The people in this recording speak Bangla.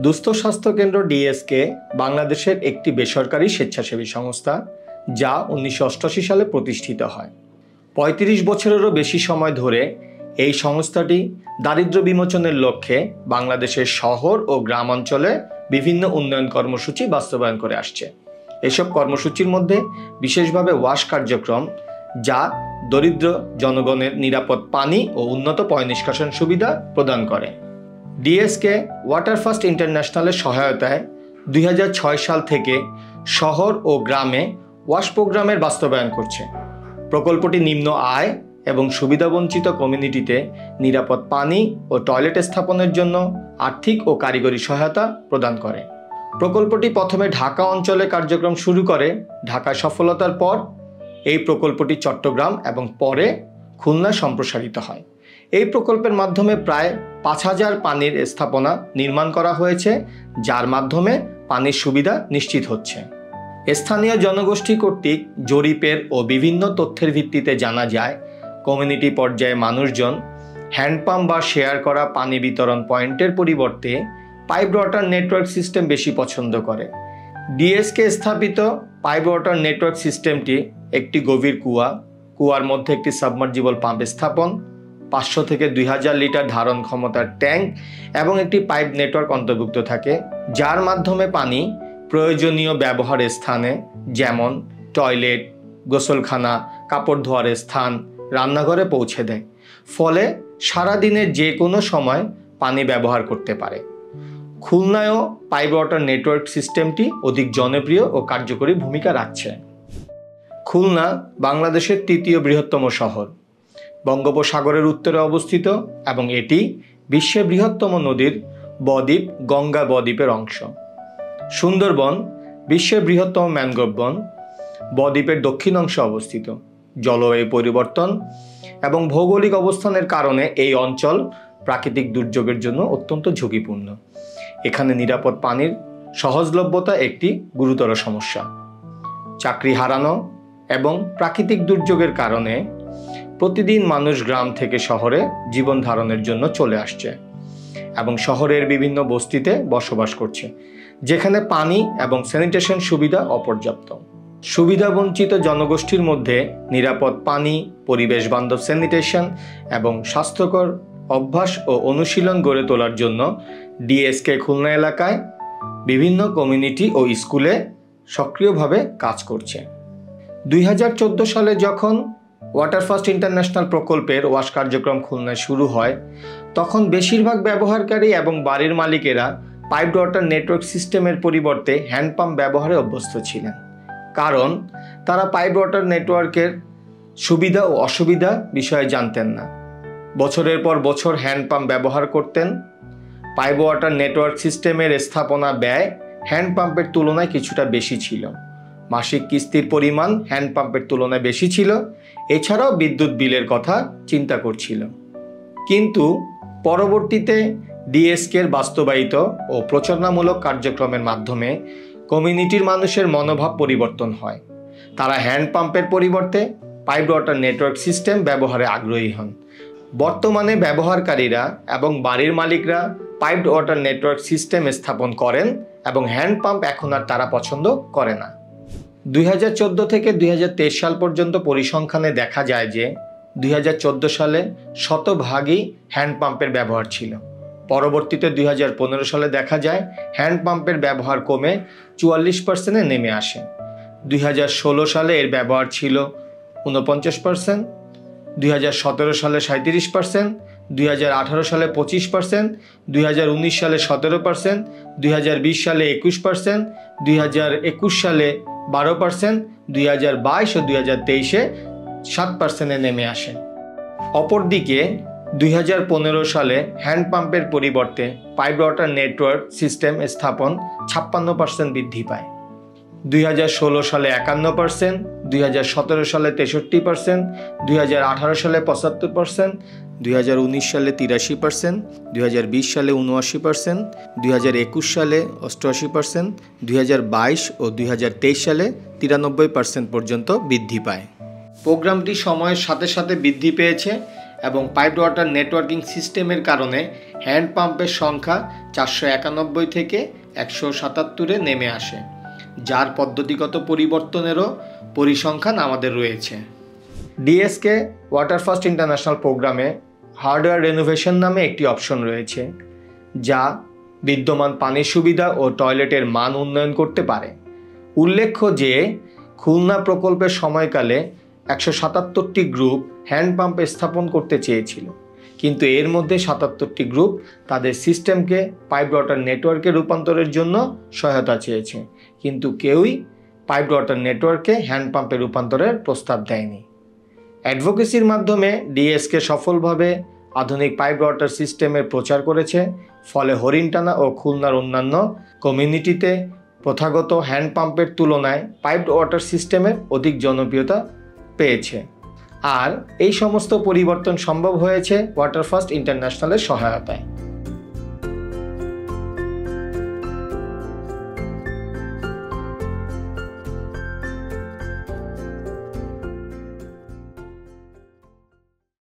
দুস্থ স্বাস্থ্য কেন্দ্র ডিএসকে বাংলাদেশের একটি বেসরকারি স্বেচ্ছাসেবী সংস্থা, যা 1988 সালে প্রতিষ্ঠিত হয়। 35 বছরেরও বেশি সময় ধরে এই সংস্থাটি দারিদ্র্য বিমোচনের লক্ষ্যে বাংলাদেশের শহর ও গ্রাম অঞ্চলে বিভিন্ন উন্নয়ন কর্মসূচি বাস্তবায়ন করে আসছে। এসব কর্মসূচির মধ্যে বিশেষভাবে ওয়াশ কার্যক্রম, যা দরিদ্র জনগণের নিরাপদ পানি ও উন্নত পয়ঃনিষ্কাশন সুবিধা প্রদান করে। ডিএসকে ওয়াটার ফার্স্ট ইন্টারন্যাশনালের সহায়তায় 2006 সাল থেকে শহর ও গ্রামে ওয়াশ প্রোগ্রামের বাস্তবায়ন করছে। প্রকল্পটি নিম্ন আয় এবং সুবিধাবঞ্চিত কমিউনিটিতে নিরাপদ পানি ও টয়লেট স্থাপনের জন্য আর্থিক ও কারিগরি সহায়তা প্রদান করে। প্রকল্পটি প্রথমে ঢাকা অঞ্চলে কার্যক্রম শুরু করে। ঢাকায় সফলতার পর এই প্রকল্পটি চট্টগ্রাম এবং পরে খুলনায় সম্প্রসারিত হয়। এই প্রকল্পের মাধ্যমে প্রায় 5000 পানির স্থাপনা নির্মাণ করা হয়েছে, যার মাধ্যমে পানির সুবিধা নিশ্চিত হচ্ছে। স্থানীয় জনগোষ্ঠী কর্তৃক জরিপের ও বিভিন্ন তথ্যের ভিত্তিতে জানা যায়, কমিউনিটি পর্যায়ে মানুষজন হ্যান্ডপাম্প বা শেয়ার করা পানি বিতরণ পয়েন্টের পরিবর্তে পাইপ ওয়াটার নেটওয়ার্ক সিস্টেম বেশি পছন্দ করে। ডিএসকে স্থাপিত পাইপ ওয়াটার নেটওয়ার্ক সিস্টেমটি একটি গভীর কুয়ার মধ্যে একটি সাবমার্জিবল পাম্প স্থাপন, 500 থেকে 2000 লিটার ধারণ ক্ষমতার ট্যাঙ্ক এবং একটি পাইপ নেটওয়ার্ক অন্তর্ভুক্ত থাকে, যার মাধ্যমে পানি প্রয়োজনীয় ব্যবহারের স্থানে, যেমন টয়লেট, গোসলখানা, কাপড় ধোয়ার স্থান, রান্নাঘরে পৌঁছে দেয়। ফলে সারাদিনের যে কোনো সময় পানি ব্যবহার করতে পারে। খুলনায়ও পাইপ ওয়াটার নেটওয়ার্ক সিস্টেমটি অধিক জনপ্রিয় ও কার্যকরী ভূমিকা রাখছে। খুলনা বাংলাদেশের 3য় বৃহত্তম শহর, বঙ্গোপসাগরের উত্তরে অবস্থিত এবং এটি বিশ্বের বৃহত্তম নদীর বদ্বীপ গঙ্গা বদ্বীপের অংশ। সুন্দরবন বিশ্বের বৃহত্তম ম্যানগ্রোভ বন, বদ্বীপের দক্ষিণ অংশে অবস্থিত। জলবায়ু পরিবর্তন এবং ভৌগোলিক অবস্থানের কারণে এই অঞ্চল প্রাকৃতিক দুর্যোগের জন্য অত্যন্ত ঝুঁকিপূর্ণ। এখানে নিরাপদ পানির সহজলভ্যতা একটি গুরুতর সমস্যা। চাকরি হারানো এবং প্রাকৃতিক দুর্যোগের কারণে প্রতিদিন মানুষ গ্রাম থেকে শহরে জীবন ধারণের জন্য চলে আসছে এবং শহরের বিভিন্ন বস্তিতে বসবাস করছে, যেখানে পানি এবং স্যানিটেশন সুবিধা অপর্যাপ্ত। সুবিধাবঞ্চিত জনগোষ্ঠীর মধ্যে নিরাপদ পানি, পরিবেশ বান্ধব স্যানিটেশন এবং স্বাস্থ্যকর অভ্যাস ও অনুশীলন গড়ে তোলার জন্য ডিএসকে খুলনা এলাকায় বিভিন্ন কমিউনিটি ও স্কুলে সক্রিয়ভাবে কাজ করছে। 2014 সালে যখন ওয়াটার ফার্স্ট ইন্টারন্যাশনাল প্রকল্পের ওয়াশ কার্যক্রম খুলনায় শুরু হয়, তখন বেশিরভাগ ব্যবহারকারী এবং বাড়ির মালিকেরা পাইপ ওয়াটার নেটওয়ার্ক সিস্টেমের পরিবর্তে হ্যান্ডপাম্প ব্যবহারে অভ্যস্ত ছিলেন, কারণ তারা পাইপ ওয়াটার নেটওয়ার্কের সুবিধা ও অসুবিধা বিষয়ে জানতেন না। বছরের পর বছর হ্যান্ডপাম্প ব্যবহার করতেন। পাইপ ওয়াটার নেটওয়ার্ক সিস্টেমের স্থাপনা ব্যয় হ্যান্ডপাম্পের তুলনায় কিছুটা বেশি ছিল। মাসিক কিস্তির পরিমাণ হ্যান্ডপাম্পের তুলনায় বেশি ছিল। এছাড়াও বিদ্যুৎ বিলের কথা চিন্তা করছিল। কিন্তু পরবর্তীতে ডিএসকের বাস্তবায়িত ও প্রচারণামূলক কার্যক্রমের মাধ্যমে কমিউনিটির মানুষের মনোভাব পরিবর্তন হয়। তারা হ্যান্ডপাম্পের পরিবর্তে পাইপ ওয়াটার নেটওয়ার্ক সিস্টেম ব্যবহারে আগ্রহী হন। বর্তমানে ব্যবহারকারীরা এবং বাড়ির মালিকরা পাইপ ওয়াটার নেটওয়ার্ক সিস্টেম স্থাপন করেন এবং হ্যান্ডপাম্প এখন আর তারা পছন্দ করে না। 2014 থেকে 2023 সাল পর্যন্ত পরিসংখ্যানে দেখা যায় যে 2014 সালে শতভাগই হ্যান্ডপাম্পের ব্যবহার ছিল। পরবর্তীতে 2015 সালে দেখা যায় হ্যান্ডপাম্পের ব্যবহার কমে 44%-এ নেমে আসে। 2016 সালে এর ব্যবহার ছিল 49%, 2017 সালে 37%, 2018 সালে 25%, 2019 সালে 17%, 2020 সালে 21%, 2021 সালে 12%, 2022 ও 2023-এ 7%-এ নেমে আসে। অপরদিকে 2015 সালে হ্যান্ডপাম্পের পরিবর্তে পাইপ ওয়াটার নেটওয়ার্ক সিস্টেম স্থাপন 56% বৃদ্ধি পায়। 2016 সালে 51%, 2017 সালে 63%, 2018 সালে 75%, 2019 সালে 83%, 2020 সালে 79%, 2021 সালে 88%, 2022 ও 2023 সালে 93% পর্যন্ত বৃদ্ধি পায়। প্রোগ্রামটি সময়ের সাথে সাথে বৃদ্ধি পেয়েছে এবং পাইপড ওয়াটার নেটওয়ার্কিং সিস্টেমের কারণে হ্যান্ড পাম্পের সংখ্যা 491 থেকে 177-এ নেমে আসে, যার পদ্ধতিগত পরিবর্তনেরও পরিসংখ্যান আমাদের রয়েছে। ডিএসকে ওয়াটার ফার্স্ট ইন্টারন্যাশনাল প্রোগ্রামে হার্ডওয়্যার রেনোভেশন নামে একটি অপশন রয়েছে, যা বিদ্যমান পানির সুবিধা ও টয়লেটের মান উন্নয়ন করতে পারে। উল্লেখ্য যে খুলনা প্রকল্পের সময়কালে 177টি গ্রুপ হ্যান্ড পাম্প স্থাপন করতে চেয়েছিল, কিন্তু এর মধ্যে 77টি গ্রুপ তাদের সিস্টেমকে পাইপড ওয়াটার নেটওয়ার্কে রূপান্তরের জন্য সহায়তা চেয়েছে, কিন্তু কেউই পাইপড ওয়াটার নেটওয়ার্কে হ্যান্ড পাম্পে রূপান্তরের প্রস্তাব দেয়নি। অ্যাডভোকেসির মাধ্যমে ডিএসকে সফলভাবে আধুনিক পাইপড ওয়াটার সিস্টেমের প্রচার করেছে, ফলে হরিণটানা ও খুলনার অন্যান্য কমিউনিটিতে প্রথাগত হ্যান্ড পাম্পের তুলনায় পাইপড ওয়াটার সিস্টেমের অধিক জনপ্রিয়তা পেয়েছে। আর এই সমস্ত পরিবর্তন সম্ভব হয়েছে ওয়াটার ফার্স্ট ইন্টারন্যাশনালের সহায়তায়।